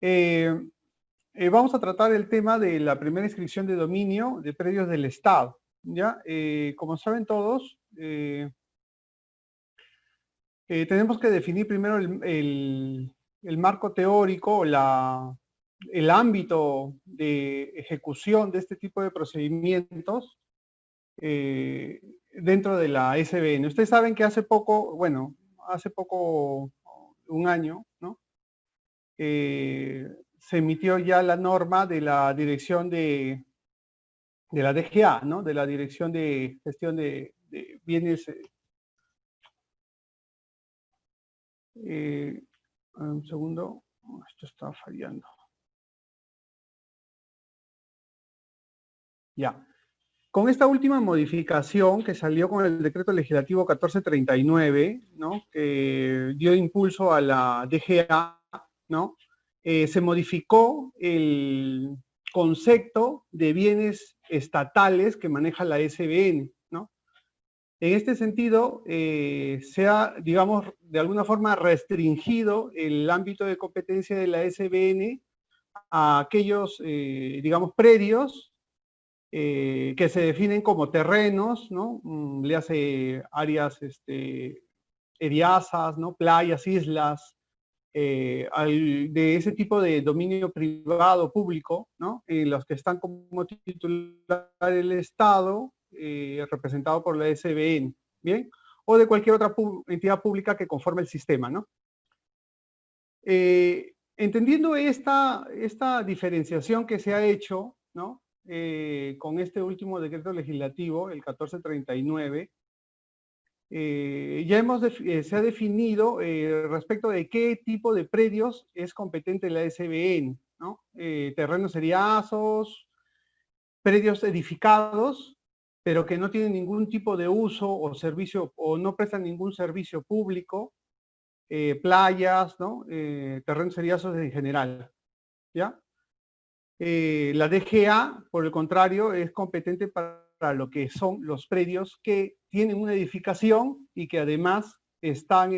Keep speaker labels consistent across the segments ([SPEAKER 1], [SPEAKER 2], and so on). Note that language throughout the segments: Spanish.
[SPEAKER 1] Eh, Vamos a tratar el tema de la primera inscripción de dominio de predios del Estado. ¿Ya? Como saben todos, tenemos que definir primero el marco teórico, el ámbito de ejecución de este tipo de procedimientos dentro de la SBN. Ustedes saben que hace poco, un año, ¿no? Se emitió ya la norma de la dirección de la DGA, ¿no? De la Dirección de Gestión de Bienes. Un segundo, esto está fallando. Ya. Con esta última modificación que salió con el decreto legislativo 1439, ¿no? Que dio impulso a la DGA, ¿no? Se modificó el concepto de bienes estatales que maneja la SBN, ¿no? En este sentido, se ha, digamos, de alguna forma restringido el ámbito de competencia de la SBN a aquellos, digamos, predios que se definen como terrenos, ¿no? Le hace áreas eriazas, ¿no? Playas, islas, de ese tipo de dominio privado público, ¿no? En los que están como titular el Estado, representado por la SBN, ¿bien? O de cualquier otra entidad pública que conforme el sistema, ¿no? Entendiendo esta diferenciación que se ha hecho, ¿no? Con este último decreto legislativo, el 1439, se ha definido respecto de qué tipo de predios es competente la SBN, ¿no? Terrenos eriazos, predios edificados, pero que no tienen ningún tipo de uso o servicio, o no prestan ningún servicio público, playas, ¿no? Terrenos eriazos en general, ¿ya? La DGA, por el contrario, es competente para lo que son los predios que tienen una edificación y que además están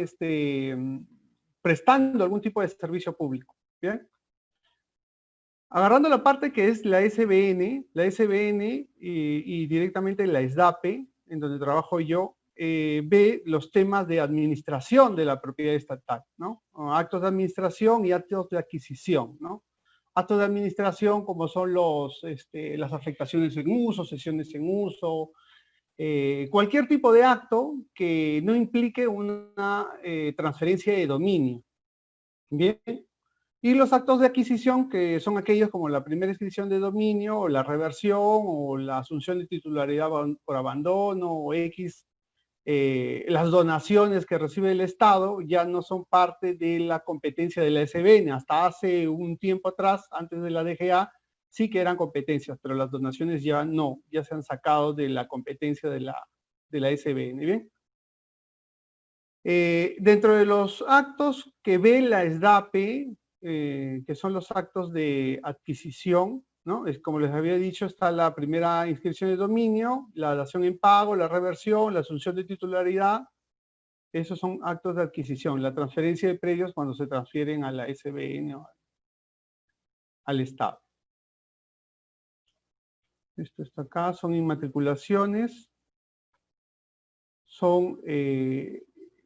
[SPEAKER 1] prestando algún tipo de servicio público. ¿Bien? Agarrando la parte que es la SBN y directamente la SDAPE, en donde trabajo yo, ve los temas de administración de la propiedad estatal, ¿no? Actos de administración y actos de adquisición, ¿no? Actos de administración como son las afectaciones en uso, cesiones en uso, cualquier tipo de acto que no implique una transferencia de dominio. Bien. Y los actos de adquisición, que son aquellos como la primera inscripción de dominio, o la reversión, o la asunción de titularidad por abandono, o X, las donaciones que recibe el Estado ya no son parte de la competencia de la SBN. Hasta hace un tiempo atrás, antes de la DGA, sí que eran competencias, pero las donaciones ya no, ya se han sacado de la competencia de la SBN. ¿Bien? Dentro de los actos que ve la SDAPE, que son los actos de adquisición, ¿no? Como les había dicho, está la primera inscripción de dominio, la dación en pago, la reversión, la asunción de titularidad. Esos son actos de adquisición. La transferencia de predios cuando se transfieren a la SBN o al Estado. Esto está acá, son inmatriculaciones.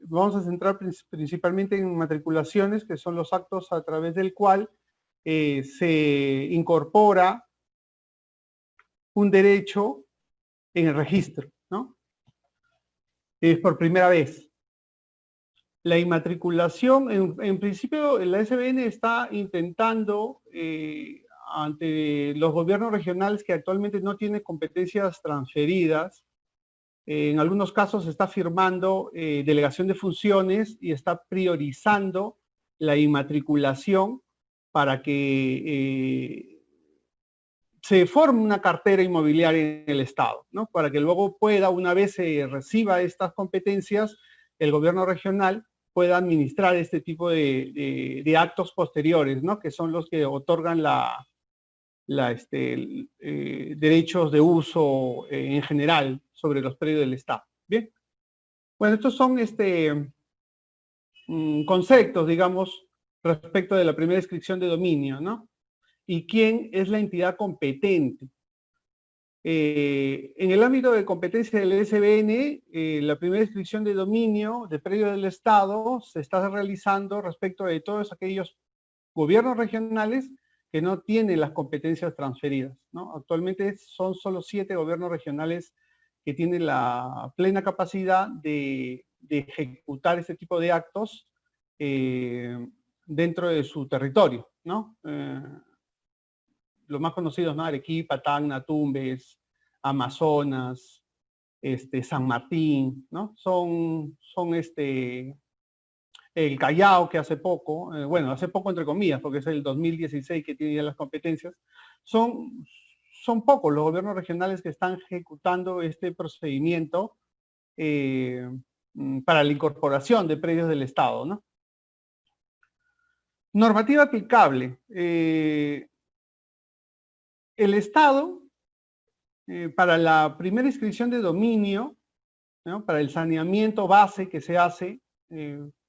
[SPEAKER 1] Vamos a centrar principalmente en matriculaciones, que son los actos a través del cual se incorpora un derecho en el registro, ¿no? Es por primera vez. La inmatriculación, en principio, la SBN está intentando, ante los gobiernos regionales que actualmente no tienen competencias transferidas, en algunos casos está firmando delegación de funciones y está priorizando la inmatriculación para que se forme una cartera inmobiliaria en el Estado, ¿no? Para que luego pueda, una vez se reciba estas competencias, el gobierno regional pueda administrar este tipo de actos posteriores, ¿no? Que son los que otorgan derechos de uso en general sobre los predios del Estado. Bien. Bueno, estos son conceptos, digamos, respecto de la primera inscripción de dominio, ¿no? Y quién es la entidad competente. En el ámbito de competencia del SBN, la primera inscripción de dominio de predio del Estado se está realizando respecto de todos aquellos gobiernos regionales que no tienen las competencias transferidas, ¿no? Actualmente son solo 7 gobiernos regionales que tienen la plena capacidad de ejecutar este tipo de actos dentro de su territorio, ¿no? Los más conocidos, ¿no? Arequipa, Tacna, Tumbes, Amazonas, San Martín, ¿no? Son el Callao, que hace poco, bueno, hace poco entre comillas, porque es el 2016 que tiene ya las competencias, son pocos los gobiernos regionales que están ejecutando este procedimiento para la incorporación de predios del Estado, ¿no? Normativa aplicable. El Estado, para la primera inscripción de dominio, ¿no? Para el saneamiento base que se hace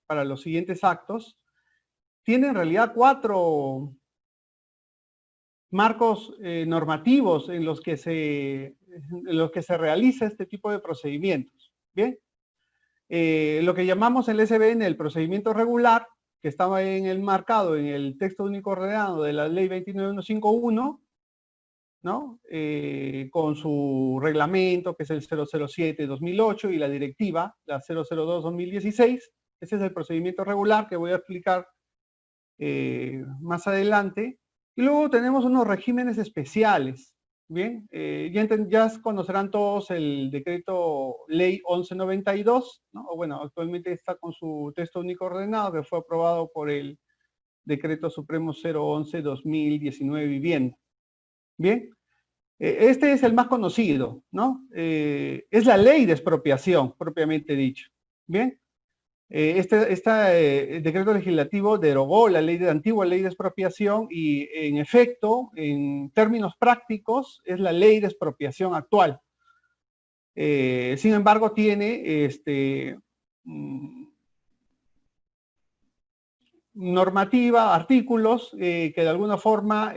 [SPEAKER 1] para los siguientes actos, tiene en realidad 4 marcos normativos en los que se realiza este tipo de procedimientos. Bien, lo que llamamos el SBN el procedimiento regular, que estaba enmarcado en el texto único ordenado de la ley 29151, ¿no? Con su reglamento, que es el 007-2008, y la directiva, la 002-2016. Ese es el procedimiento regular que voy a explicar más adelante. Y luego tenemos unos regímenes especiales. Bien, ya conocerán todos el decreto ley 1192, ¿no? O bueno, actualmente está con su texto único ordenado, que fue aprobado por el decreto supremo 011-2019 vivienda. Bien, este es el más conocido, ¿no? Es la ley de expropiación, propiamente dicho. Bien, este decreto legislativo derogó la antigua ley de expropiación y, en efecto, en términos prácticos, es la ley de expropiación actual. Sin embargo, tiene normativa, artículos que de alguna forma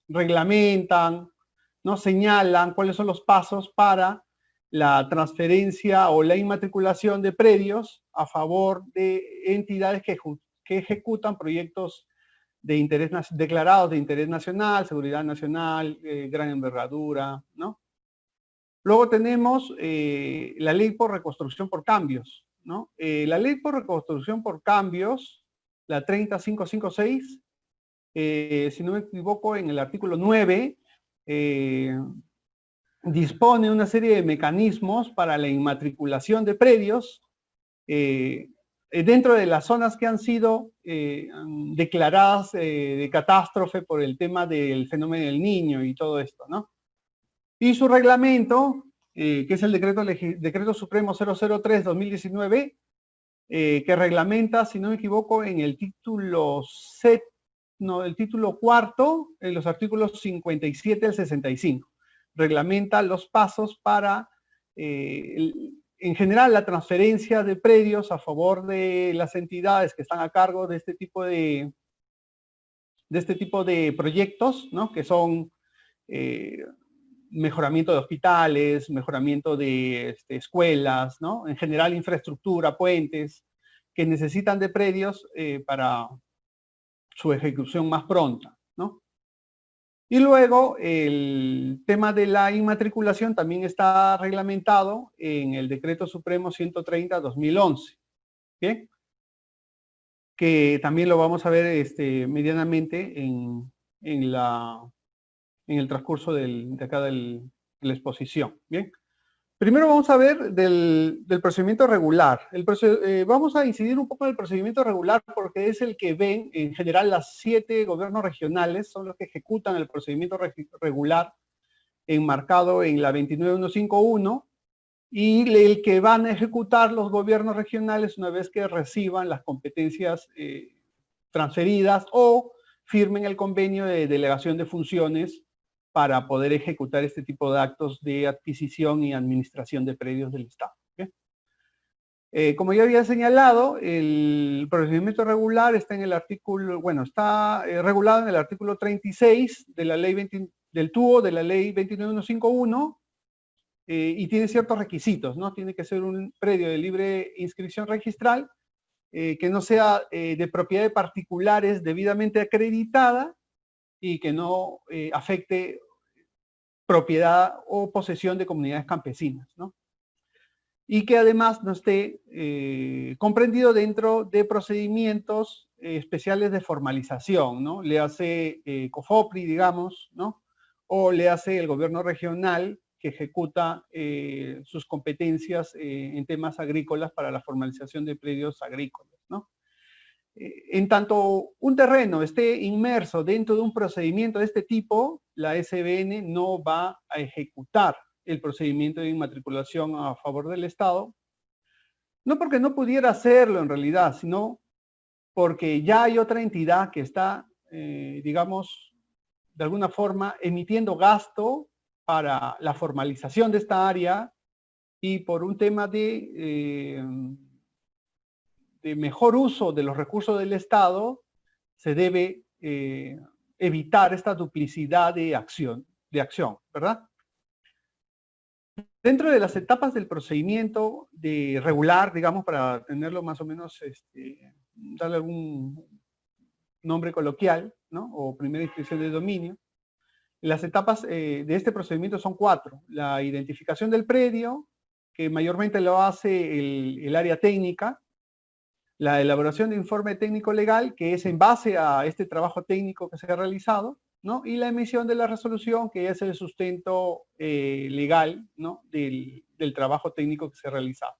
[SPEAKER 1] reglamentan, ¿no? Señalan cuáles son los pasos para la transferencia o la inmatriculación de predios a favor de entidades que ejecutan proyectos de interés declarados de interés nacional, seguridad nacional, gran envergadura, ¿no? Luego tenemos la ley por reconstrucción por cambios, ¿no? La ley por reconstrucción por cambios, la 30556, si no me equivoco, en el artículo 9, dispone una serie de mecanismos para la inmatriculación de predios dentro de las zonas que han sido declaradas de catástrofe por el tema del fenómeno del Niño y todo esto, ¿no? Y su reglamento, que es el decreto supremo 003-2019, que reglamenta, si no me equivoco, en el título el título cuarto, en los artículos 57 al 65. Reglamenta los pasos para, en general, la transferencia de predios a favor de las entidades que están a cargo de este tipo de proyectos, ¿no? Que son mejoramiento de hospitales, mejoramiento de escuelas, ¿no? En general, infraestructura, puentes, que necesitan de predios para su ejecución más pronta, ¿no? Y luego el tema de la inmatriculación también está reglamentado en el Decreto Supremo 130-2011, ¿bien? Que también lo vamos a ver medianamente en el transcurso de la exposición, ¿bien? Primero vamos a ver del procedimiento regular. Vamos a incidir un poco en el procedimiento regular porque es el que ven en general las 7 gobiernos regionales, son los que ejecutan el procedimiento regular enmarcado en la 29151 y el que van a ejecutar los gobiernos regionales una vez que reciban las competencias transferidas o firmen el convenio de delegación de funciones para poder ejecutar este tipo de actos de adquisición y administración de predios del Estado. ¿Okay? Como ya había señalado, el procedimiento regular está en el artículo, bueno, está regulado en el artículo 36 de la ley del TUO de la ley 29151 y tiene ciertos requisitos, ¿no? Tiene que ser un predio de libre inscripción registral, que no sea de propiedad de particulares debidamente acreditada y que no afecte propiedad o posesión de comunidades campesinas, ¿no? Y que además no esté comprendido dentro de procedimientos especiales de formalización, ¿no? Le hace COFOPRI, digamos, ¿no? O le hace el gobierno regional que ejecuta sus competencias en temas agrícolas para la formalización de predios agrícolas, ¿no? En tanto un terreno esté inmerso dentro de un procedimiento de este tipo, la SBN no va a ejecutar el procedimiento de inmatriculación a favor del Estado, no porque no pudiera hacerlo en realidad, sino porque ya hay otra entidad que está, digamos, de alguna forma emitiendo gasto para la formalización de esta área y por un tema de mejor uso de los recursos del Estado, se debe evitar esta duplicidad de acción, ¿verdad? Dentro de las etapas del procedimiento de regular, digamos, para tenerlo más o menos, darle algún nombre coloquial, ¿no? O primera inscripción de dominio, las etapas de este procedimiento son 4. La identificación del predio, que mayormente lo hace el área técnica, la elaboración de informe técnico legal, que es en base a este trabajo técnico que se ha realizado, ¿no? Y la emisión de la resolución, que es el sustento legal, ¿no? del trabajo técnico que se ha realizado.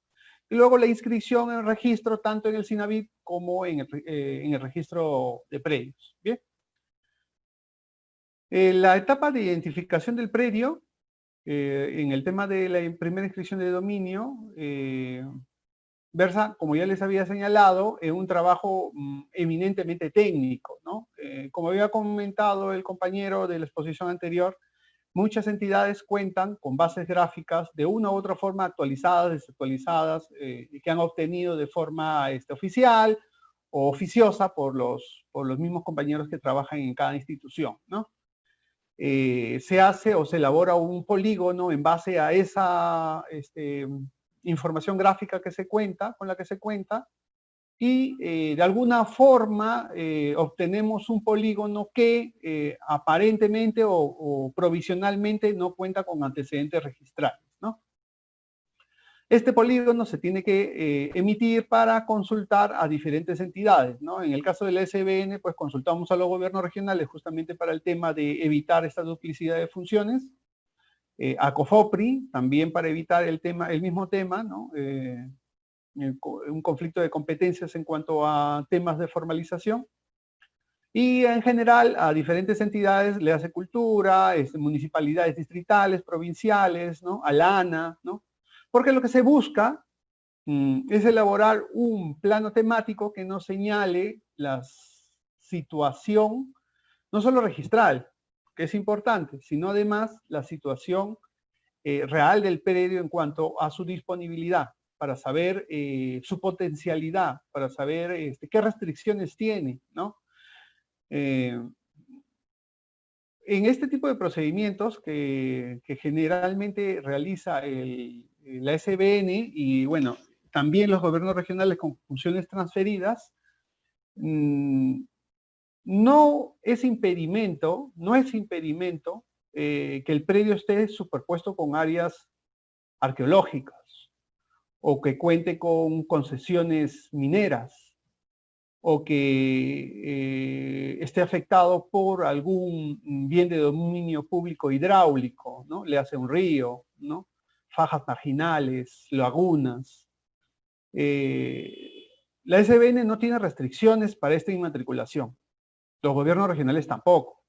[SPEAKER 1] Y luego la inscripción en el registro, tanto en el SINAVIT como en el registro de predios. Bien. La etapa de identificación del predio, en el tema de la primera inscripción de dominio, versa, como ya les había señalado, en un trabajo eminentemente técnico, ¿no? Como había comentado el compañero de la exposición anterior, muchas entidades cuentan con bases gráficas de una u otra forma actualizadas, desactualizadas, que han obtenido de forma oficial o oficiosa por los mismos compañeros que trabajan en cada institución, ¿no? Se hace o se elabora un polígono en base a esa información gráfica que se cuenta, con la que se cuenta, y de alguna forma obtenemos un polígono que aparentemente o provisionalmente no cuenta con antecedentes registrales, ¿no? Este polígono se tiene que emitir para consultar a diferentes entidades, ¿no? En el caso de la SBN, pues consultamos a los gobiernos regionales justamente para el tema de evitar esta duplicidad de funciones, a COFOPRI también para evitar el mismo tema, ¿no? Un conflicto de competencias en cuanto a temas de formalización. Y en general a diferentes entidades, le hace cultura, municipalidades distritales, provinciales, ¿no? A la ANA, ¿no? Porque lo que se busca es elaborar un plano temático que nos señale la situación, no solo registral, que es importante, sino además la situación real del predio en cuanto a su disponibilidad, para saber su potencialidad, para saber qué restricciones tiene, ¿no? En este tipo de procedimientos que generalmente realiza la SBN y, bueno, también los gobiernos regionales con funciones transferidas, no es impedimento que el predio esté superpuesto con áreas arqueológicas o que cuente con concesiones mineras o que esté afectado por algún bien de dominio público hidráulico, ¿no? Le hace un río, ¿no? Fajas marginales, lagunas. La SBN no tiene restricciones para esta inmatriculación. Los gobiernos regionales tampoco.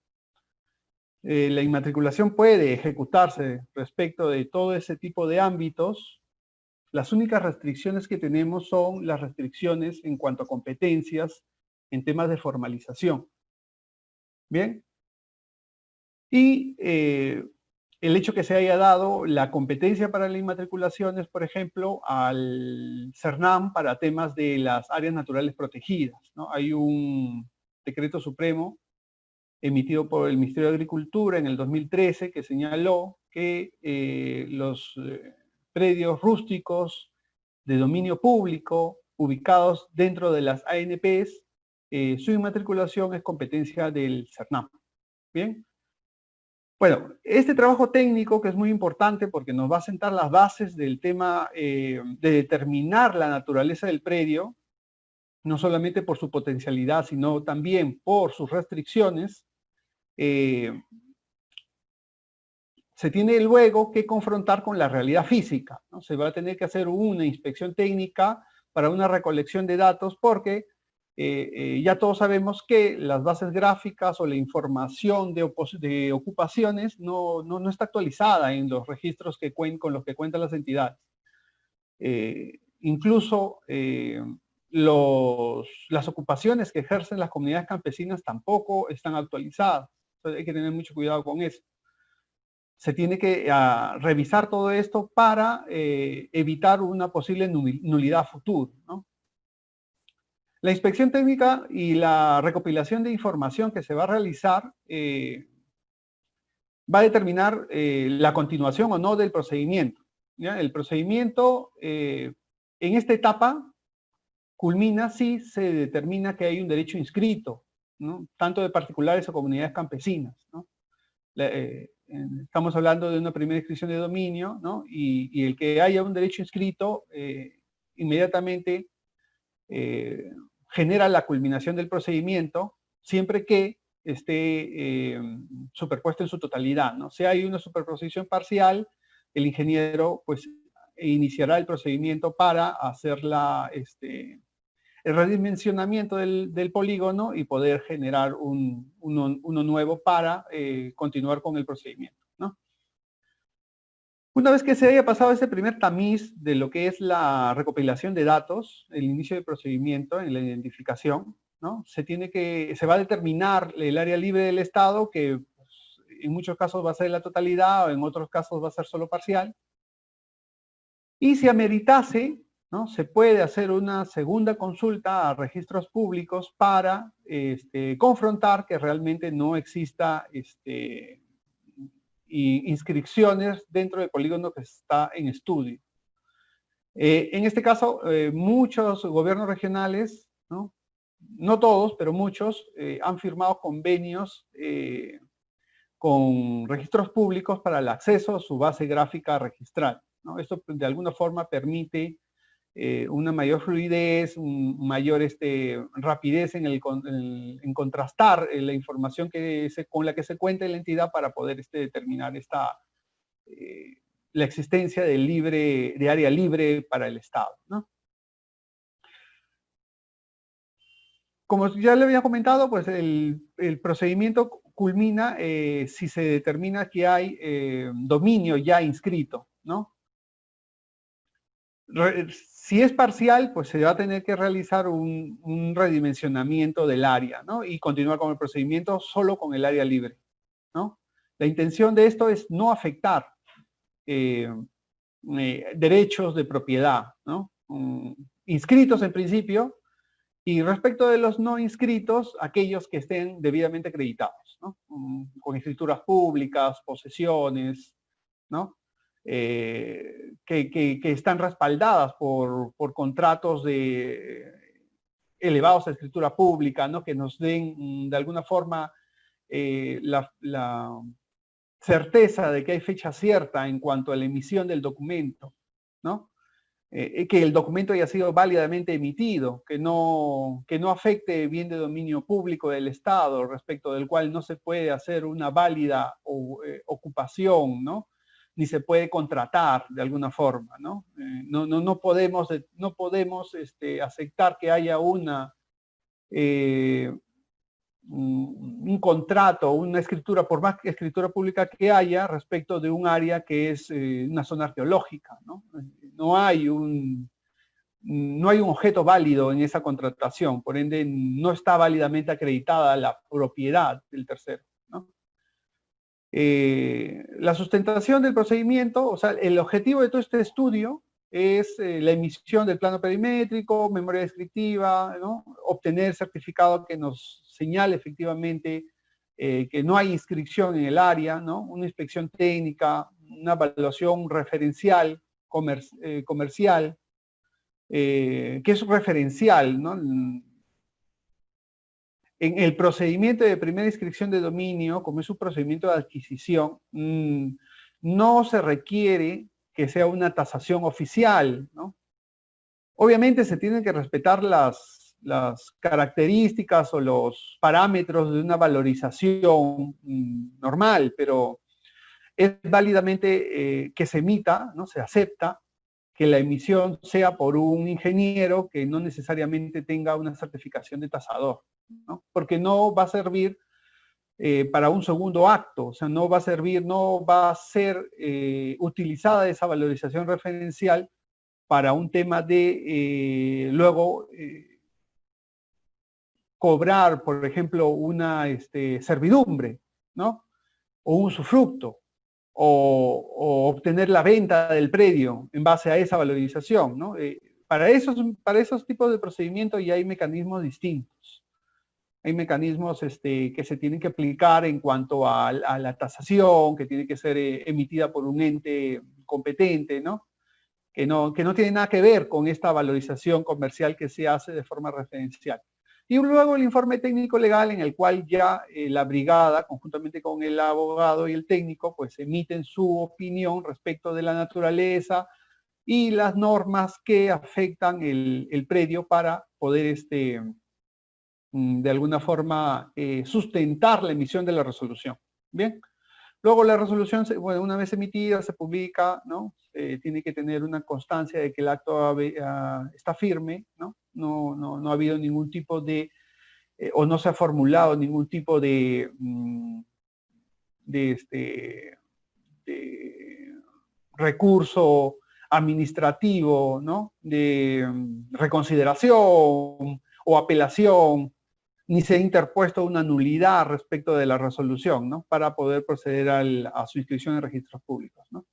[SPEAKER 1] La inmatriculación puede ejecutarse respecto de todo ese tipo de ámbitos. Las únicas restricciones que tenemos son las restricciones en cuanto a competencias en temas de formalización. Bien. Y el hecho que se haya dado la competencia para las inmatriculaciones, por ejemplo, al CERNAM para temas de las áreas naturales protegidas, ¿no? Hay un decreto supremo emitido por el Ministerio de Agricultura en el 2013 que señaló que los predios rústicos de dominio público ubicados dentro de las ANPs, su inmatriculación es competencia del CERNAM. ¿Bien? Bueno, este trabajo técnico que es muy importante porque nos va a sentar las bases del tema de determinar la naturaleza del predio, no solamente por su potencialidad, sino también por sus restricciones, se tiene luego que confrontar con la realidad física, ¿no? Se va a tener que hacer una inspección técnica para una recolección de datos porque ya todos sabemos que las bases gráficas o la información de ocupaciones no está actualizada en los registros con los que cuentan las entidades. Incluso las ocupaciones que ejercen las comunidades campesinas tampoco están actualizadas. Entonces hay que tener mucho cuidado con eso. Se tiene que revisar todo esto para evitar una posible nulidad futura, ¿no? La inspección técnica y la recopilación de información que se va a realizar va a determinar la continuación o no del procedimiento, ¿ya? El procedimiento en esta etapa culmina si se determina que hay un derecho inscrito, ¿no? Tanto de particulares o comunidades campesinas, ¿no? Estamos hablando de una primera inscripción de dominio, ¿no? Y el que haya un derecho inscrito inmediatamente genera la culminación del procedimiento siempre que esté superpuesto en su totalidad, ¿no? Si hay una superposición parcial, el ingeniero pues iniciará el procedimiento para hacer el redimensionamiento del polígono y poder generar uno nuevo para continuar con el procedimiento, ¿no? Una vez que se haya pasado ese primer tamiz de lo que es la recopilación de datos, el inicio del procedimiento en la identificación, ¿no? Se va a determinar el área libre del Estado, que pues, en muchos casos va a ser la totalidad o en otros casos va a ser solo parcial. Y si ameritase, ¿no? Se puede hacer una segunda consulta a registros públicos para confrontar que realmente no exista inscripciones dentro del polígono que está en estudio. En este caso, muchos gobiernos regionales, no todos, pero muchos, han firmado convenios con registros públicos para el acceso a su base gráfica registral, ¿no? Esto de alguna forma permite una mayor fluidez, mayor rapidez en contrastar la información con la que se cuenta en la entidad para poder determinar la existencia de área libre para el Estado, ¿no? Como ya le había comentado, pues el procedimiento culmina si se determina que hay dominio ya inscrito, ¿no? Si es parcial, pues se va a tener que realizar un redimensionamiento del área, ¿no? Y continuar con el procedimiento solo con el área libre, ¿no? La intención de esto es no afectar derechos de propiedad, ¿no? Inscritos en principio, y respecto de los no inscritos, aquellos que estén debidamente acreditados, ¿no? Con escrituras públicas, posesiones, ¿no? Que están respaldadas por contratos elevados a escritura pública, ¿no? Que nos den de alguna forma la certeza de que hay fecha cierta en cuanto a la emisión del documento, ¿no? Que el documento haya sido válidamente emitido, que no afecte bien de dominio público del Estado, respecto del cual no se puede hacer una válida ocupación, ¿no? Ni se puede contratar de alguna forma, ¿no? No podemos aceptar que haya un contrato, una escritura, por más escritura pública que haya, respecto de un área que es una zona arqueológica, ¿no? No hay un objeto válido en esa contratación, por ende no está válidamente acreditada la propiedad del tercero, ¿no? La sustentación del procedimiento, o sea, el objetivo de todo este estudio es la emisión del plano perimétrico, memoria descriptiva, ¿no? Obtener certificado que nos señale efectivamente que no hay inscripción en el área, ¿no? Una inspección técnica, una evaluación referencial, comercial, que es referencial, ¿no? En el procedimiento de primera inscripción de dominio, como es un procedimiento de adquisición, no se requiere que sea una tasación oficial, ¿no? Obviamente se tienen que respetar las características o los parámetros de una valorización normal, pero es válidamente que se emita, ¿no? Se acepta que la emisión sea por un ingeniero que no necesariamente tenga una certificación de tasador, ¿no? Porque no va a servir para un segundo acto, o sea, no va a servir, no va a ser utilizada esa valorización referencial para un tema de luego cobrar, por ejemplo, una servidumbre, ¿no? O un usufructo, o obtener la venta del predio en base a esa valorización, ¿no? Para esos tipos de procedimientos ya hay mecanismos distintos. Hay mecanismos que se tienen que aplicar en cuanto a la tasación, que tiene que ser emitida por un ente competente, ¿no? Que no tiene nada que ver con esta valorización comercial que se hace de forma referencial. Y luego el informe técnico legal en el cual ya la brigada, conjuntamente con el abogado y el técnico, pues emiten su opinión respecto de la naturaleza y las normas que afectan el predio para poder de alguna forma sustentar la emisión de la resolución. Bien. Luego la resolución, bueno, una vez emitida, se publica, ¿no? Tiene que tener una constancia de que el acto está firme, ¿no? No ha habido ningún tipo de, o no se ha formulado ningún tipo de recurso administrativo, ¿no? De reconsideración o apelación, ni se ha interpuesto una nulidad respecto de la resolución, ¿no? Para poder proceder a su inscripción en registros públicos, ¿no?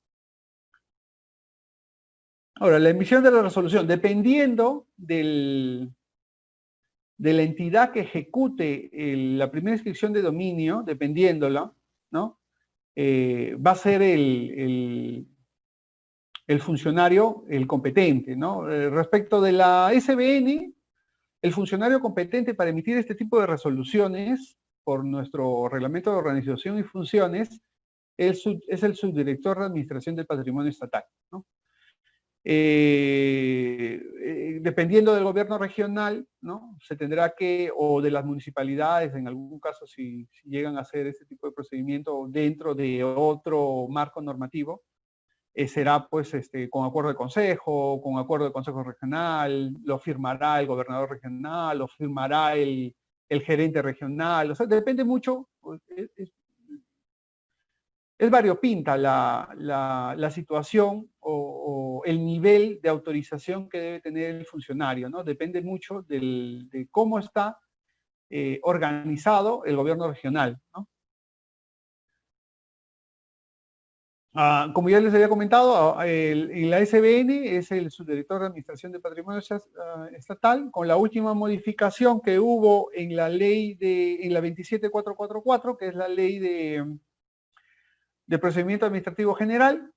[SPEAKER 1] Ahora, la emisión de la resolución, dependiendo de la entidad que ejecute la primera inscripción de dominio, dependiéndola, ¿no? Va a ser el funcionario el competente, ¿no? Respecto de la SBN, el funcionario competente para emitir este tipo de resoluciones por nuestro reglamento de organización y funciones es el subdirector de Administración del Patrimonio Estatal, ¿no? Dependiendo del gobierno regional, ¿no? Se tendrá que, o de las municipalidades, en algún caso, si llegan a hacer este tipo de procedimiento dentro de otro marco normativo, será pues con acuerdo de consejo regional, lo firmará el gobernador regional, lo firmará el gerente regional, o sea, depende mucho, es variopinta la situación o el nivel de autorización que debe tener el funcionario, ¿no? Depende mucho de cómo está organizado el gobierno regional, ¿no? Como ya les había comentado, en la SBN es el subdirector de Administración de Patrimonio Estatal, con la última modificación que hubo en la ley en la 27444, que es la ley de procedimiento administrativo general.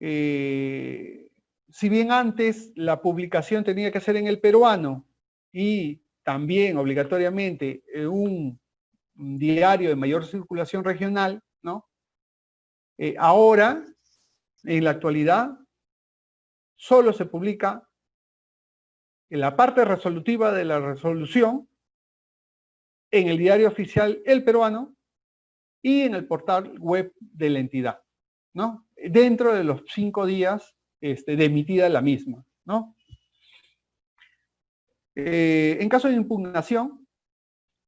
[SPEAKER 1] Si bien antes la publicación tenía que ser en el peruano y también obligatoriamente un diario de mayor circulación regional, ¿no? Ahora, en la actualidad, solo se publica en la parte resolutiva de la resolución en el diario oficial El Peruano y en el portal web de la entidad, ¿no? Dentro de los 5 días de emitida la misma, ¿no? En caso de impugnación,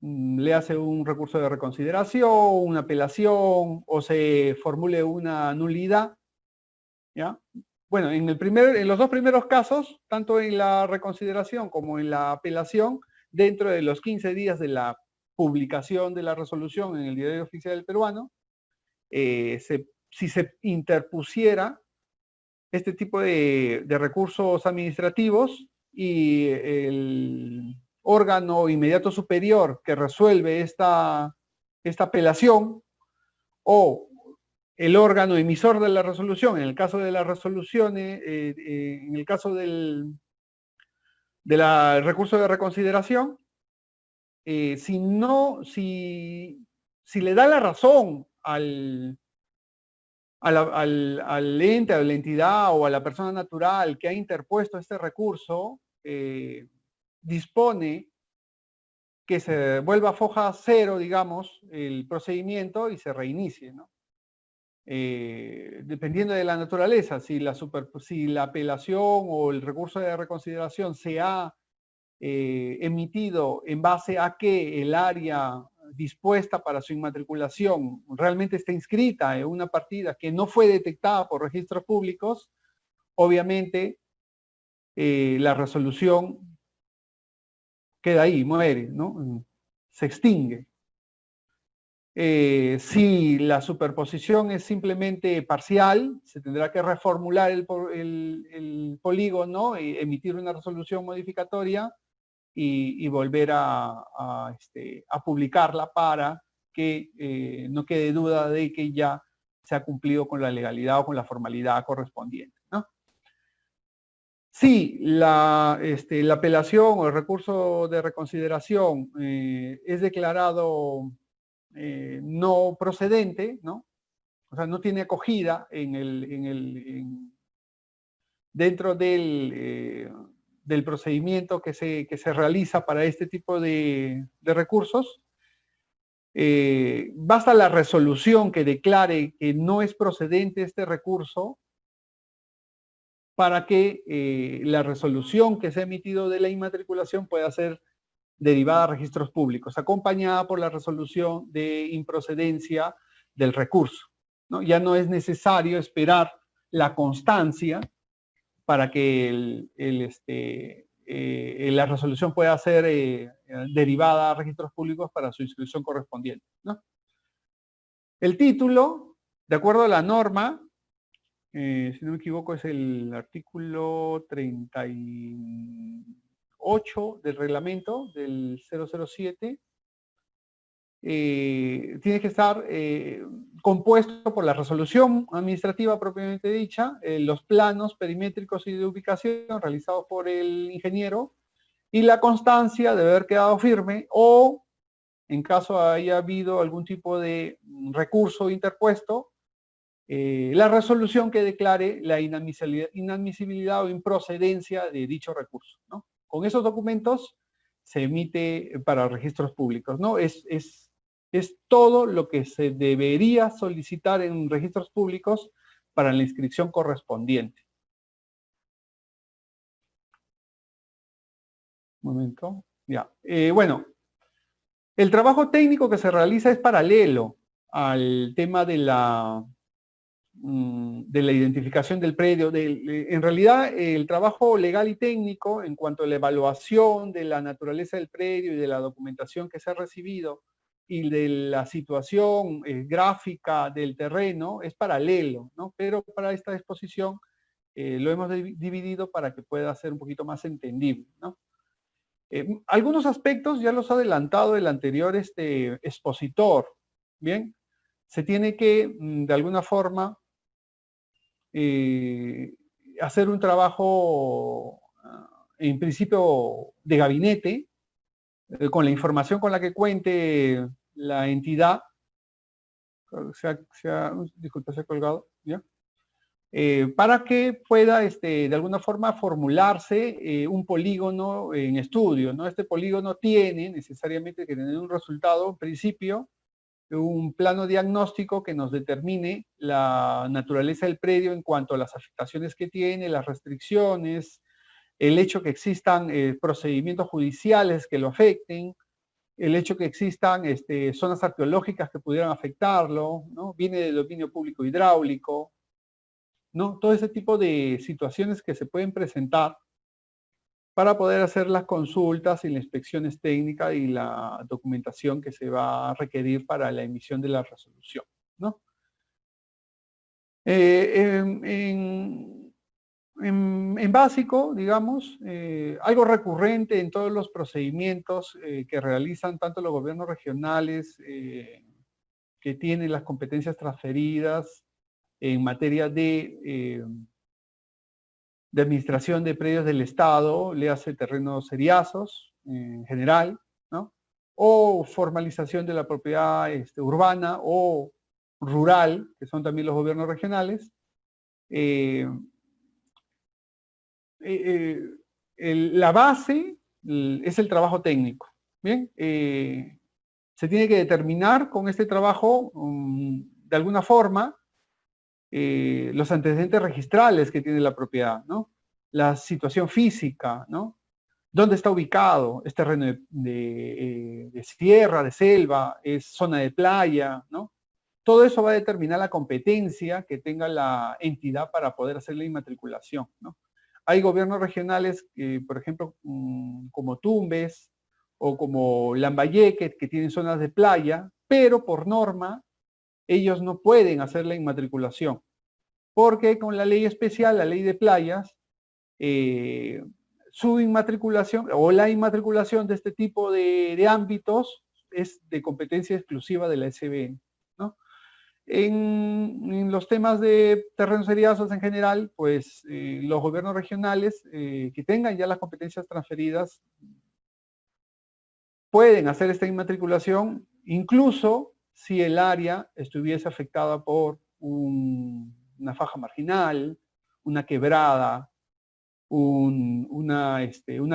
[SPEAKER 1] le hace un recurso de reconsideración, una apelación o se formule una nulidad, ¿ya? Bueno, en los dos primeros casos, tanto en la reconsideración como en la apelación, dentro de los 15 días de la publicación de la resolución en el Diario Oficial del Peruano, si se interpusiera este tipo de recursos administrativos y el órgano inmediato superior que resuelve esta apelación, o el órgano emisor de la resolución, en el caso de las resoluciones, en el caso del recurso de reconsideración, si le da la razón al ente, a la entidad o a la persona natural que ha interpuesto este recurso, dispone que se vuelva a foja cero, digamos, el procedimiento y se reinicie, ¿no? Dependiendo de la naturaleza, si la apelación o el recurso de reconsideración se ha emitido en base a que el área dispuesta para su inmatriculación realmente está inscrita en una partida que no fue detectada por registros públicos, obviamente la resolución queda ahí, muere, ¿no? Se extingue. Si la superposición es simplemente parcial, se tendrá que reformular el polígono, emitir una resolución modificatoria y volver a publicarla para que no quede duda de que ya se ha cumplido con la legalidad o con la formalidad correspondiente, ¿no? Si la apelación o el recurso de reconsideración es declarado no procedente, ¿no? O sea, no tiene acogida dentro del procedimiento que se realiza para este tipo de recursos. Basta la resolución que declare que no es procedente este recurso para que la resolución que se ha emitido de la inmatriculación pueda ser derivada a registros públicos, acompañada por la resolución de improcedencia del recurso, ¿no? Ya no es necesario esperar la constancia para que la resolución pueda ser derivada a registros públicos para su inscripción correspondiente, ¿no? El título, de acuerdo a la norma, si no me equivoco es el artículo 38 del reglamento del 007, tiene que estar compuesto por la resolución administrativa propiamente dicha, los planos perimétricos y de ubicación realizados por el ingeniero y la constancia de haber quedado firme, o en caso haya habido algún tipo de recurso interpuesto, la resolución que declare la inadmisibilidad o improcedencia de dicho recurso, ¿no? Con esos documentos se emite para registros públicos, ¿no? Es todo lo que se debería solicitar en registros públicos para la inscripción correspondiente. Un momento, ya. Bueno, el trabajo técnico que se realiza es paralelo al tema de la identificación del predio. En realidad, el trabajo legal y técnico en cuanto a la evaluación de la naturaleza del predio y de la documentación que se ha recibido y de la situación gráfica del terreno es paralelo, ¿no? Pero para esta exposición lo hemos dividido para que pueda ser un poquito más entendible, ¿no? Algunos aspectos ya los ha adelantado el anterior expositor, ¿bien? Se tiene que, de alguna forma, hacer un trabajo, en principio, de gabinete, con la información con la que cuente la entidad. Disculpe, se ha colgado, ¿ya? Para que pueda, de alguna forma, formularse un polígono en estudio, ¿no? Este polígono tiene necesariamente que tener un resultado, en principio, un plano diagnóstico que nos determine la naturaleza del predio en cuanto a las afectaciones que tiene, las restricciones, el hecho que existan procedimientos judiciales que lo afecten, el hecho que existan zonas arqueológicas que pudieran afectarlo, ¿no? Viene del dominio público hidráulico, ¿no? Todo ese tipo de situaciones que se pueden presentar para poder hacer las consultas y las inspecciones técnicas y la documentación que se va a requerir para la emisión de la resolución, ¿no? En básico, digamos, algo recurrente en todos los procedimientos que realizan tanto los gobiernos regionales que tienen las competencias transferidas en materia de administración de predios del Estado, le hace terrenos seriazos en general, ¿no? O formalización de la propiedad urbana o rural, que son también los gobiernos regionales. La base es el trabajo técnico. Bien, se tiene que determinar con este trabajo, de alguna forma, los antecedentes registrales que tiene la propiedad, ¿no? La situación física, ¿no? ¿Dónde está ubicado? ¿Es terreno de sierra, de selva? ¿Es zona de playa? ¿No? Todo eso va a determinar la competencia que tenga la entidad para poder hacer la inmatriculación, ¿no? Hay gobiernos regionales, por ejemplo, como Tumbes o como Lambayeque, que tienen zonas de playa, pero por norma ellos no pueden hacer la inmatriculación, porque con la ley especial, la ley de playas, su inmatriculación o la inmatriculación de este tipo de ámbitos es de competencia exclusiva de la SBN, ¿no? En los temas de terrenos seriazos en general, pues los gobiernos regionales que tengan ya las competencias transferidas pueden hacer esta inmatriculación incluso si el área estuviese afectada por una faja marginal, una quebrada, una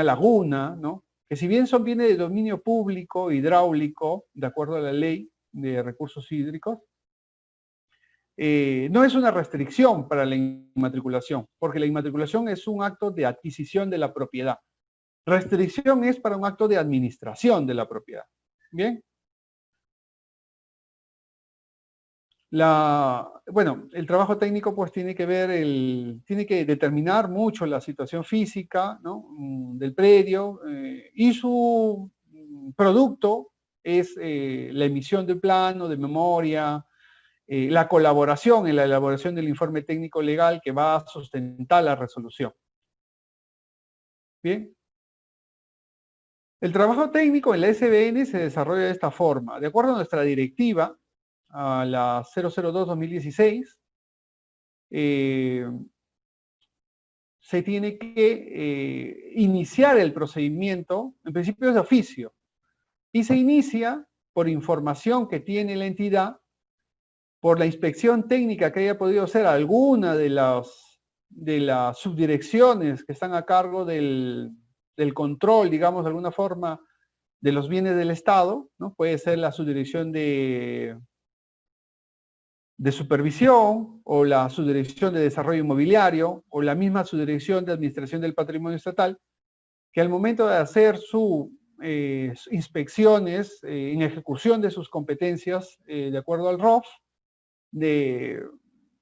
[SPEAKER 1] laguna, ¿no? Que si bien son bienes de dominio público, hidráulico, de acuerdo a la ley de recursos hídricos, no es una restricción para la inmatriculación, porque la inmatriculación es un acto de adquisición de la propiedad. Restricción es para un acto de administración de la propiedad. Bien. Bueno, el trabajo técnico pues tiene que determinar mucho la situación física, ¿no? Del predio y su producto es la emisión de plano, de memoria, la colaboración en la elaboración del informe técnico legal que va a sustentar la resolución. Bien. El trabajo técnico en la SBN se desarrolla de esta forma. De acuerdo a nuestra directiva, a la 002-2016, se tiene que iniciar el procedimiento, en principio es de oficio, y se inicia por información que tiene la entidad, por la inspección técnica que haya podido hacer alguna de las subdirecciones que están a cargo del control, digamos, de alguna forma, de los bienes del Estado, ¿no? Puede ser la subdirección de supervisión o la subdirección de desarrollo inmobiliario o la misma subdirección de administración del patrimonio estatal, que al momento de hacer sus inspecciones en ejecución de sus competencias de acuerdo al ROF,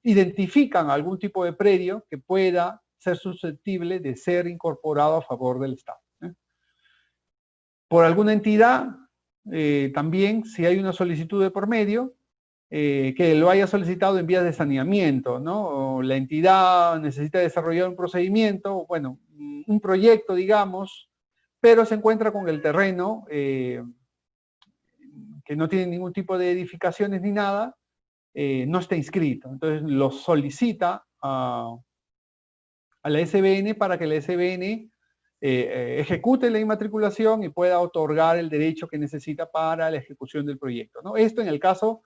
[SPEAKER 1] identifican algún tipo de predio que pueda ser susceptible de ser incorporado a favor del Estado. Por alguna entidad, también, si hay una solicitud de por medio, que lo haya solicitado en vías de saneamiento, ¿no? O la entidad necesita desarrollar un procedimiento, bueno, un proyecto, digamos, pero se encuentra con el terreno que no tiene ningún tipo de edificaciones ni nada, no está inscrito. Entonces lo solicita a la SBN para que la SBN ejecute la inmatriculación y pueda otorgar el derecho que necesita para la ejecución del proyecto, ¿no? Esto en el caso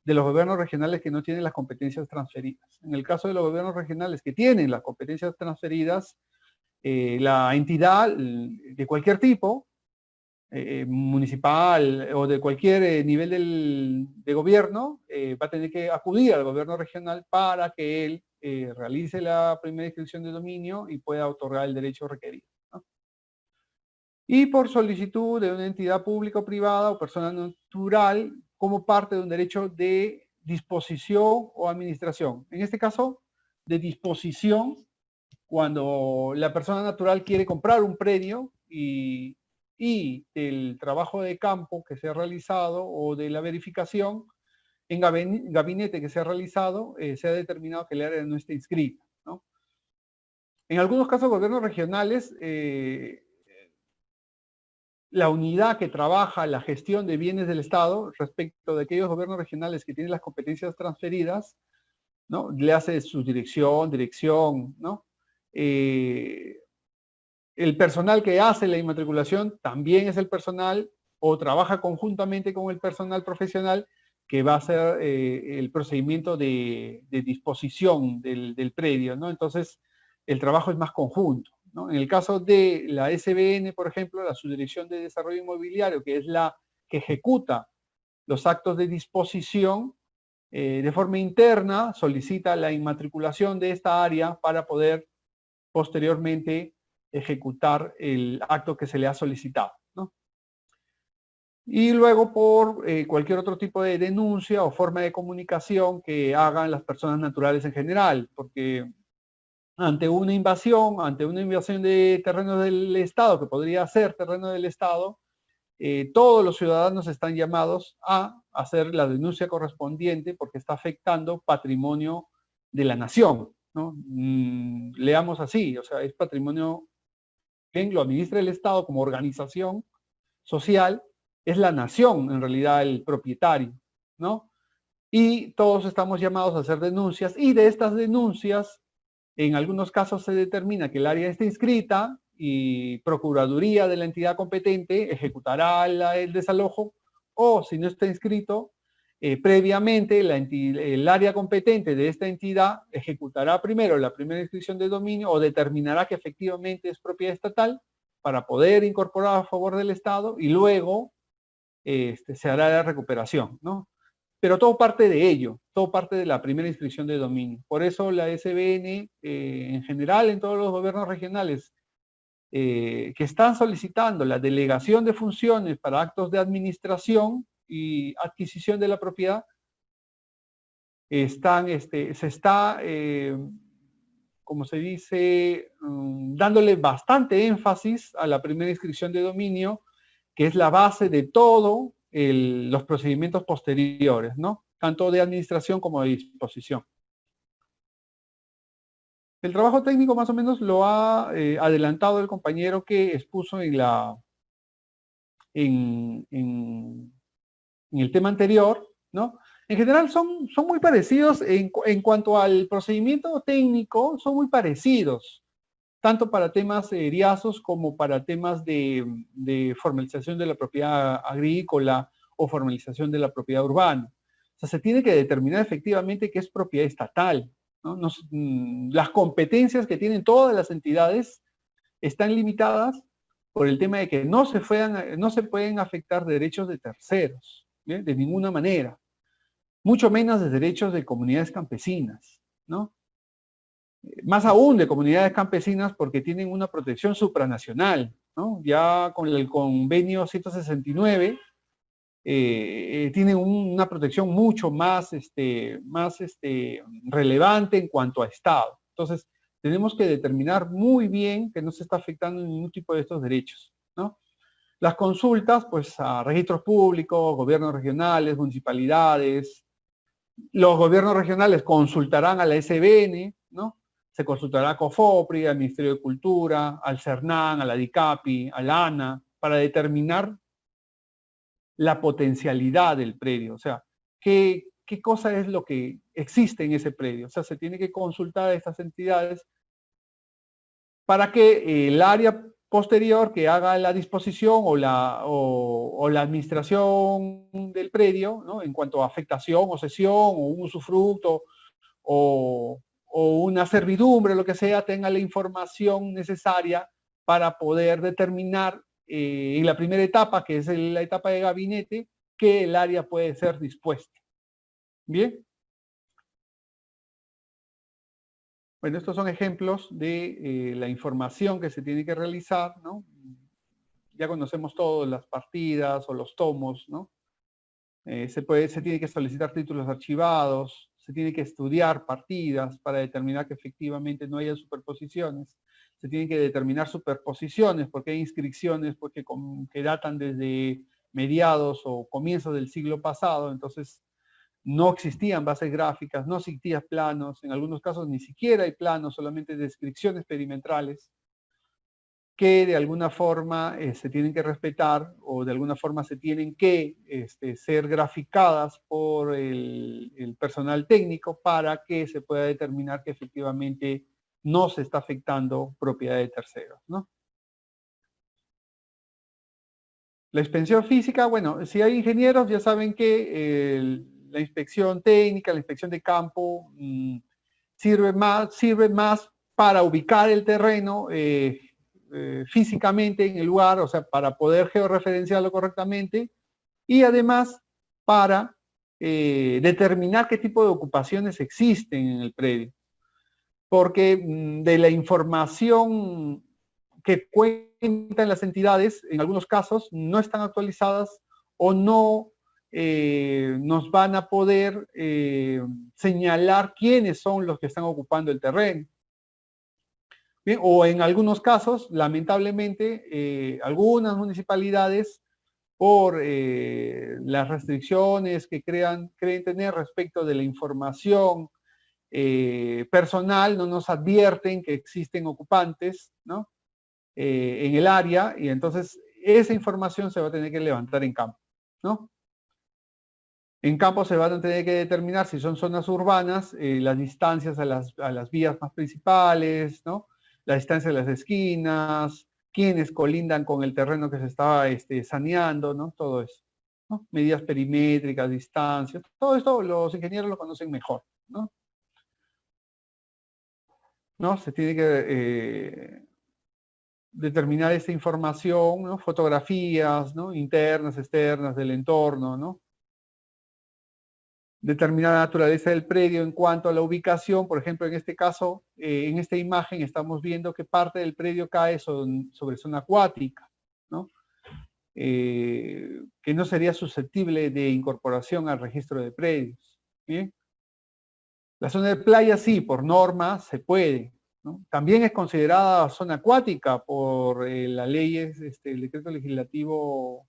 [SPEAKER 1] de los gobiernos regionales que no tienen las competencias transferidas. En el caso de los gobiernos regionales que tienen las competencias transferidas, la entidad de cualquier tipo, municipal o de cualquier nivel de gobierno, va a tener que acudir al gobierno regional para que él realice la primera inscripción de dominio y pueda otorgar el derecho requerido, ¿no? Y por solicitud de una entidad pública o privada o persona natural como parte de un derecho de disposición o administración. En este caso, de disposición, cuando la persona natural quiere comprar un predio y del trabajo de campo que se ha realizado o de la verificación, en gabinete que se ha realizado, se ha determinado que el área no está inscrita, ¿no? En algunos casos, gobiernos regionales, la unidad que trabaja la gestión de bienes del Estado respecto de aquellos gobiernos regionales que tienen las competencias transferidas, ¿no? Le hace su dirección, ¿no? El personal que hace la inmatriculación también es el personal o trabaja conjuntamente con el personal profesional que va a hacer el procedimiento de disposición del predio, ¿no? Entonces, el trabajo es más conjunto, ¿no? En el caso de la SBN, por ejemplo, la Subdirección de Desarrollo Inmobiliario, que es la que ejecuta los actos de disposición, de forma interna solicita la inmatriculación de esta área para poder posteriormente ejecutar el acto que se le ha solicitado, ¿no? Y luego por cualquier otro tipo de denuncia o forma de comunicación que hagan las personas naturales en general, porque ante una invasión de terrenos del Estado, que podría ser terreno del Estado, todos los ciudadanos están llamados a hacer la denuncia correspondiente porque está afectando patrimonio de la nación, ¿no? Leamos así, o sea, es patrimonio, bien lo administra el Estado como organización social, es la nación en realidad el propietario, ¿no? Y todos estamos llamados a hacer denuncias y de estas denuncias, en algunos casos se determina que el área está inscrita y Procuraduría de la entidad competente ejecutará el desalojo, o si no está inscrito, previamente el área competente de esta entidad ejecutará primero la primera inscripción de dominio o determinará que efectivamente es propiedad estatal para poder incorporar a favor del Estado y luego se hará la recuperación, ¿no? Pero todo parte de ello, todo parte de la primera inscripción de dominio. Por eso la SBN, en general, en todos los gobiernos regionales que están solicitando la delegación de funciones para actos de administración y adquisición de la propiedad, se está, como se dice, dándole bastante énfasis a la primera inscripción de dominio, que es la base de todo los procedimientos posteriores, ¿no? Tanto de administración como de disposición. El trabajo técnico más o menos lo ha adelantado el compañero que expuso en el tema anterior, ¿no? En general son muy parecidos en cuanto al procedimiento técnico, son muy parecidos, tanto para temas eriazos como para temas de formalización de la propiedad agrícola o formalización de la propiedad urbana. O sea, se tiene que determinar efectivamente qué es propiedad estatal, ¿no? Las competencias que tienen todas las entidades están limitadas por el tema de que no se pueden afectar derechos de terceros, ¿bien? De ninguna manera, mucho menos de derechos de comunidades campesinas, ¿no? Más aún de comunidades campesinas porque tienen una protección supranacional, ¿no? Ya con el convenio 169 tienen una protección mucho más relevante en cuanto a Estado. Entonces, tenemos que determinar muy bien que no se está afectando ningún tipo de estos derechos, ¿no? Las consultas, pues a registros públicos, gobiernos regionales, municipalidades, los gobiernos regionales consultarán a la SBN, ¿no? Se consultará a COFOPRI, al Ministerio de Cultura, al CERNAN, a la DICAPI, a la ANA, para determinar la potencialidad del predio, o sea, qué cosa es lo que existe en ese predio. O sea, se tiene que consultar a estas entidades para que el área posterior que haga la disposición o la administración del predio, ¿no? En cuanto a afectación o cesión o un usufructo o una servidumbre, lo que sea, tenga la información necesaria para poder determinar en la primera etapa, que es la etapa de gabinete, que el área puede ser dispuesta. Bien. Bueno, estos son ejemplos de la información que se tiene que realizar, ¿no? Ya conocemos todas las partidas o los tomos, ¿no? Se tiene que solicitar títulos archivados, se tiene que estudiar partidas para determinar que efectivamente no haya superposiciones. Se tienen que determinar superposiciones porque hay inscripciones que datan desde mediados o comienzos del siglo pasado. Entonces, no existían bases gráficas, no existían planos, en algunos casos ni siquiera hay planos, solamente descripciones perimetrales que de alguna forma se tienen que respetar o de alguna forma se tienen que ser graficadas por el personal técnico para que se pueda determinar que efectivamente no se está afectando propiedad de terceros, ¿no? La inspección física, bueno, si hay ingenieros ya saben que la inspección técnica, la inspección de campo sirve más para ubicar el terreno físicamente en el lugar, o sea, para poder georreferenciarlo correctamente y además para determinar qué tipo de ocupaciones existen en el predio. Porque de la información que cuentan las entidades, en algunos casos no están actualizadas o no nos van a poder señalar quiénes son los que están ocupando el terreno. Bien, o en algunos casos, lamentablemente, algunas municipalidades, por las restricciones que creen tener respecto de la información personal, no nos advierten que existen ocupantes, ¿no? En el área, y entonces esa información se va a tener que levantar en campo, ¿no? En campo se van a tener que determinar si son zonas urbanas, las distancias a las vías más principales, ¿no? La distancia de las esquinas, quiénes colindan con el terreno que se estaba saneando, ¿no? Todo eso, ¿no? Medidas perimétricas, distancias, todo esto los ingenieros lo conocen mejor, ¿no? ¿No? Se tiene que determinar esta información, ¿no? Fotografías, ¿no? Internas, externas del entorno, ¿no? Determinar la naturaleza del predio en cuanto a la ubicación. Por ejemplo, en este caso, en esta imagen estamos viendo que parte del predio cae sobre zona acuática, ¿no? Que no sería susceptible de incorporación al registro de predios. ¿Bien? La zona de playa sí, por norma se puede, ¿no? También es considerada zona acuática por la ley, el decreto legislativo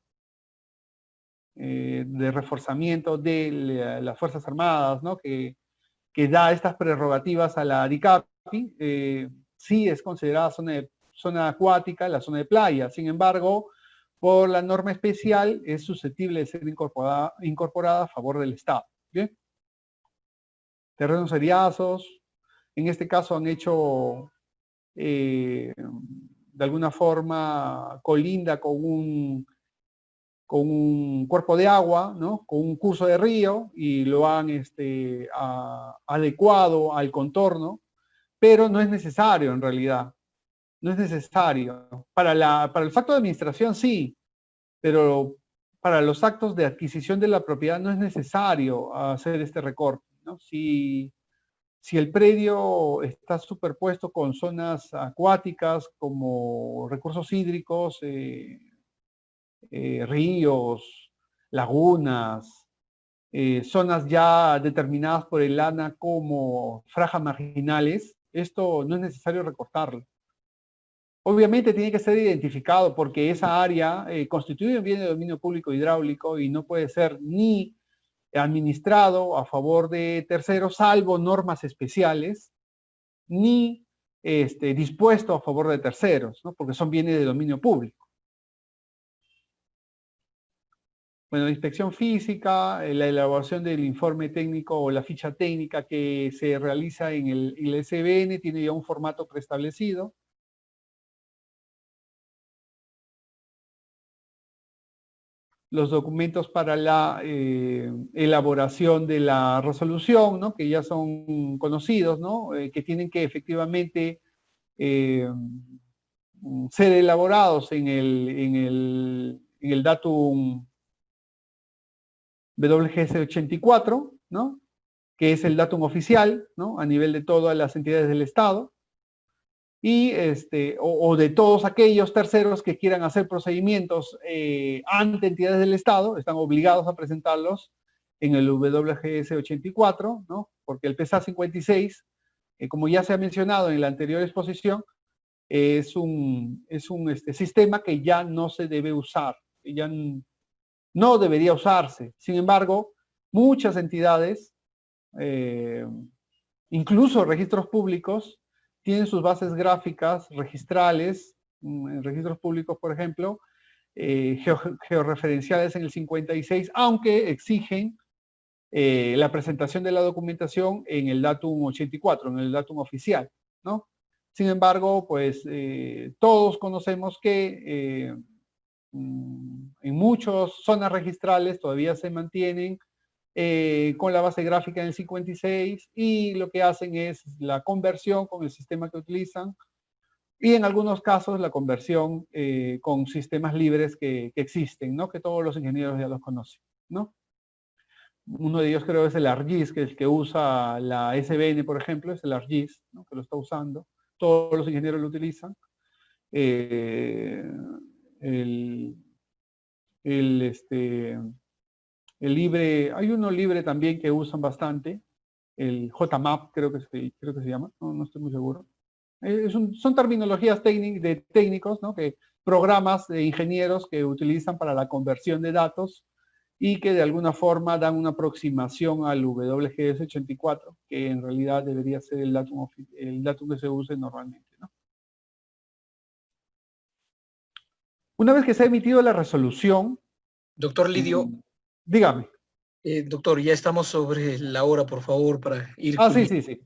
[SPEAKER 1] de reforzamiento de las Fuerzas Armadas, ¿no? Que da estas prerrogativas a la ADICAPI, sí es considerada zona acuática, la zona de playa. Sin embargo, por la norma especial es susceptible de ser incorporada a favor del Estado. ¿Bien? Terrenos eriazos, en este caso han hecho de alguna forma colinda con un cuerpo de agua, ¿no? Con un curso de río y lo han adecuado al contorno, pero no es necesario en realidad. No es necesario. Para los actos de administración sí, pero para los actos de adquisición de la propiedad no es necesario hacer este recorte, ¿no? Si el predio está superpuesto con zonas acuáticas como recursos hídricos, ríos, lagunas, zonas ya determinadas por el ANA como franjas marginales, esto no es necesario recortarlo. Obviamente tiene que ser identificado porque esa área constituye un bien de dominio público hidráulico y no puede ser ni administrado a favor de terceros, salvo normas especiales, ni dispuesto a favor de terceros, ¿no? Porque son bienes de dominio público. Bueno, la inspección física, la elaboración del informe técnico o la ficha técnica que se realiza en el SBN tiene ya un formato preestablecido. Los documentos para la elaboración de la resolución, ¿no? Que ya son conocidos, ¿no? Que tienen que efectivamente ser elaborados en el datum WGS 84, ¿no? Que es el datum oficial, ¿no? A nivel de todas las entidades del Estado, y o de todos aquellos terceros que quieran hacer procedimientos ante entidades del Estado, están obligados a presentarlos en el WGS 84, ¿no? Porque el PSA 56, como ya se ha mencionado en la anterior exposición, es un sistema que ya no se debe usar, ya no debería usarse. Sin embargo, Muchas entidades, incluso registros públicos, tienen sus bases gráficas registrales, en registros públicos, por ejemplo, georreferenciales en el 56, aunque exigen la presentación de la documentación en el datum 84, en el datum oficial, ¿no? Sin embargo, pues todos conocemos que en muchas zonas registrales todavía se mantienen con la base gráfica en el 56 y lo que hacen es la conversión con el sistema que utilizan y en algunos casos la conversión con sistemas libres que existen, ¿no? Que todos los ingenieros ya los conocen, ¿no? Uno de ellos creo es el ArcGIS, que es el que usa la SBN, por ejemplo, es el ArcGIS, ¿no? Que lo está usando. Todos los ingenieros lo utilizan. El, el libre, hay uno libre también que usan bastante, el JMap creo que se llama, no estoy muy seguro. Son terminologías de técnicos, ¿no? Que programas de ingenieros que utilizan para la conversión de datos y que de alguna forma dan una aproximación al WGS 84, que en realidad debería ser el datum que se use normalmente, ¿no? Una vez que se ha emitido la resolución,
[SPEAKER 2] Doctor Lidio,
[SPEAKER 1] dígame.
[SPEAKER 2] Doctor, ya estamos sobre la hora, por favor, para ir
[SPEAKER 1] Sí.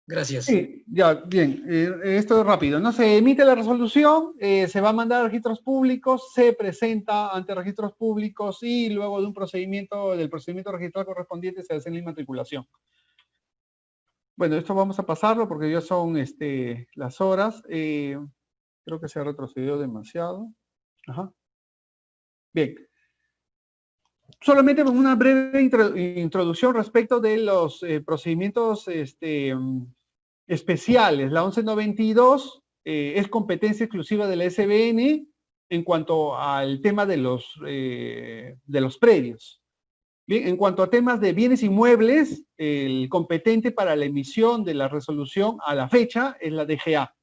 [SPEAKER 2] Gracias.
[SPEAKER 1] Sí, ya, bien. Esto es rápido. No se emite la resolución, se va a mandar a registros públicos, se presenta ante registros públicos y luego de del procedimiento registral correspondiente se hace la inmatriculación. Bueno, esto vamos a pasarlo porque ya son las horas. Creo que se ha retrocedido demasiado. Ajá. Bien. Solamente una breve introducción respecto de los procedimientos especiales. La 1192 es competencia exclusiva de la SBN en cuanto al tema de los predios. Bien, en cuanto a temas de bienes inmuebles, el competente para la emisión de la resolución a la fecha es la DGA.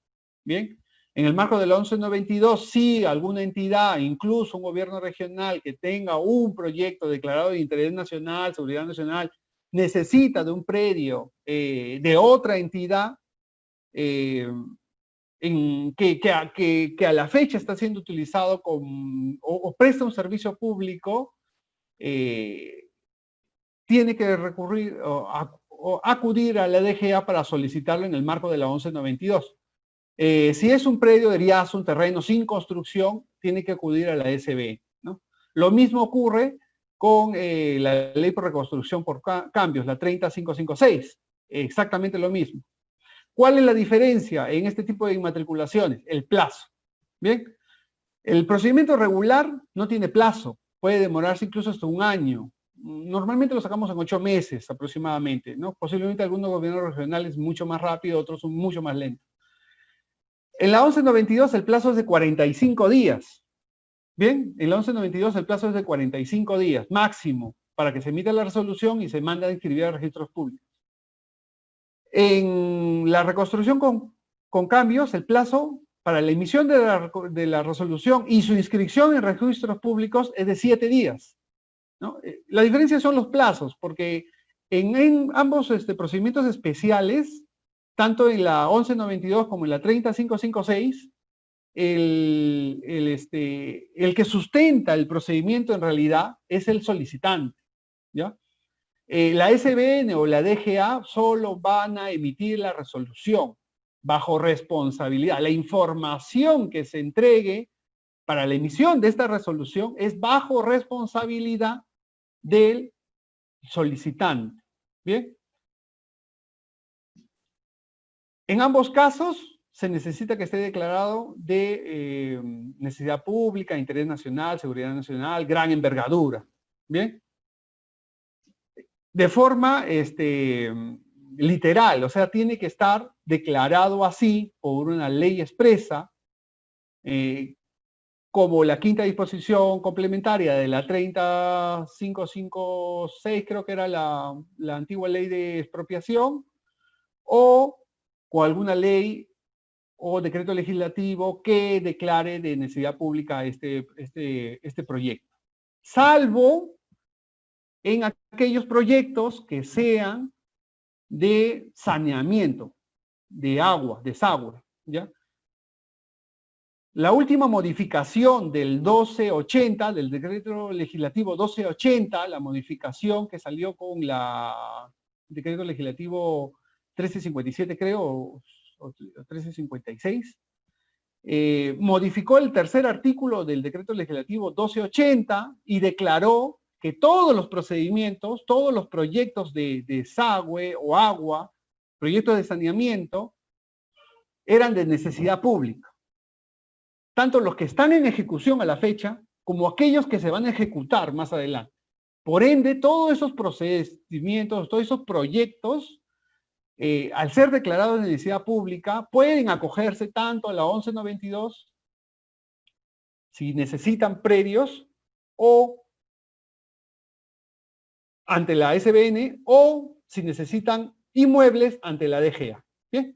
[SPEAKER 1] Bien, en el marco de la 1192, si alguna entidad, incluso un gobierno regional que tenga un proyecto declarado de interés nacional, seguridad nacional, necesita de un predio de otra entidad que a la fecha está siendo utilizado o presta un servicio público, tiene que recurrir o acudir a la DGA para solicitarlo en el marco de la 1192. Si es un predio de riazo, un terreno sin construcción, tiene que acudir a la SB, ¿no? Lo mismo ocurre con la ley por reconstrucción por cambios, la 30556, exactamente lo mismo. ¿Cuál es la diferencia en este tipo de inmatriculaciones? El plazo. Bien, el procedimiento regular no tiene plazo, puede demorarse incluso hasta un año. Normalmente lo sacamos en 8 meses aproximadamente, ¿no? Posiblemente algunos gobiernos regionales mucho más rápido, otros son mucho más lentos. En la 1192 el plazo es de 45 días. Bien, en la 1192 el plazo es de 45 días máximo para que se emita la resolución y se manda a inscribir a registros públicos. En la reconstrucción con cambios, el plazo para la emisión de la resolución y su inscripción en registros públicos es de 7 días, ¿no? La diferencia son los plazos, porque en ambos procedimientos especiales, tanto en la 1192 como en la 30556, el que sustenta el procedimiento en realidad es el solicitante, ¿ya? La SBN o la DGA solo van a emitir la resolución bajo responsabilidad. La información que se entregue para la emisión de esta resolución es bajo responsabilidad del solicitante. Bien. En ambos casos se necesita que esté declarado de necesidad pública, interés nacional, seguridad nacional, gran envergadura. Bien. De forma literal, o sea, tiene que estar declarado así por una ley expresa, como la quinta disposición complementaria de la 30556, creo que era la antigua ley de expropiación, o alguna ley o decreto legislativo que declare de necesidad pública este proyecto. Salvo en aquellos proyectos que sean de saneamiento, de agua, desagüe, ¿ya? La última modificación del 1280, del decreto legislativo 1280, la modificación que salió con la decreto legislativo 1357, creo, o 1356, modificó el tercer artículo del decreto legislativo 1280 y declaró que todos los procedimientos, todos los proyectos de desagüe o agua, proyectos de saneamiento, eran de necesidad pública. Tanto los que están en ejecución a la fecha, como aquellos que se van a ejecutar más adelante. Por ende, todos esos procedimientos, todos esos proyectos, al ser declarados de necesidad pública, pueden acogerse tanto a la 1192, si necesitan predios, o ante la SBN, o si necesitan inmuebles ante la DGA. ¿Bien?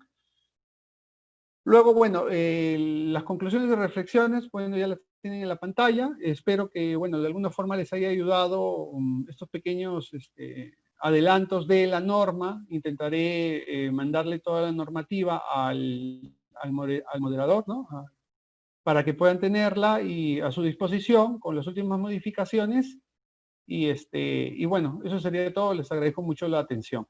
[SPEAKER 1] Luego, bueno, las conclusiones de reflexiones, bueno, ya las tienen en la pantalla. Espero que, bueno, de alguna forma les haya ayudado estos pequeños adelantos de la norma. Intentaré mandarle toda la normativa al moderador, ¿no? Para que puedan tenerla y a su disposición con las últimas modificaciones. Y bueno, eso sería todo. Les agradezco mucho la atención.